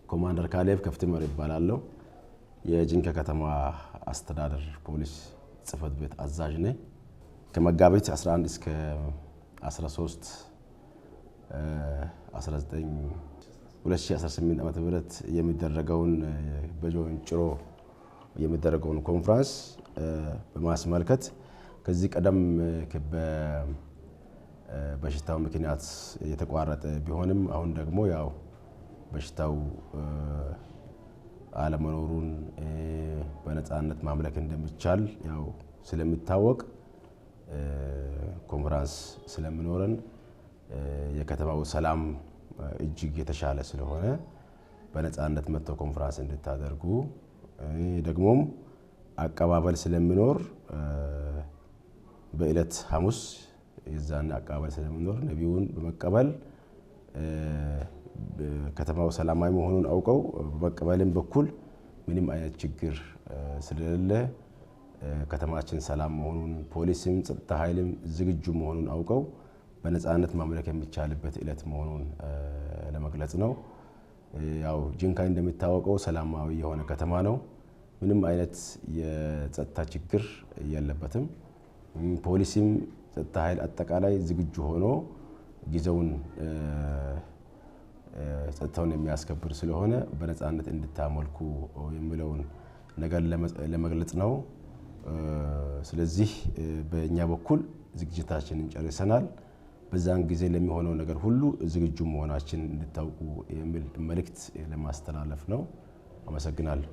ኮማንደር ካሌብ ከፍትመር ይባላል የጂንካ ከተማ አስተዳደር ፖሊስ ጽፈት ቤት አዛዥ ነኝ ከመጋቢት 11 እስከ 13 2018 ዓመተ ምህረት የሚደረገውን በጆን ጭሮ የሚደረገውን ኮንፈረንስ በማስመልከት ከዚህ ቀደም በሽታው ምክንያት የተቋረጠ ቢሆንም አሁን ደግሞ ያው በሽታው አለመኖሩን በነጻነት ማምለክ እንደሚቻል ያው ስለሚታወቅ ኮንፈረንስ ስለምኖረን የከተማው ሰላም እጅግ የተሻለ ስለሆነ በነጻነት መጥተው ኮንፈረንስ እንድታደርጉ ደግሞም አቀባበል ስለሚኖር በእለት ሐሙስ የዛን አቀባበል ስለሚኖር ነብዩን በመቀበል ከተማው ሰላማዊ መሆኑን አውቀው በመቀበልም በኩል ምንም አይነት ችግር ስለሌለ ከተማችን ሰላም መሆኑን ፖሊስም ጸጥታ ኃይልም ዝግጁ መሆኑን አውቀው በነጻነት ማምለክ የሚቻልበት እለት መሆኑን ለመግለጽ ነው። ያው ጂንካ እንደሚታወቀው ሰላማዊ የሆነ ከተማ ነው። ምንም አይነት የጸጥታ ችግር የለበትም። ፖሊስም ጸጥታ ኃይል አጠቃላይ ዝግጁ ሆኖ ጊዜውን ጸጥታውን የሚያስከብር ስለሆነ በነጻነት እንድታመልኩ የሚለውን ነገር ለመግለጽ ነው። ስለዚህ በእኛ በኩል ዝግጅታችንን ጨርሰናል። በዛን ጊዜ ለሚሆነው ነገር ሁሉ ዝግጁ መሆናችንን እንድታውቁ የሚል መልእክት ለማስተላለፍ ነው። አመሰግናለሁ።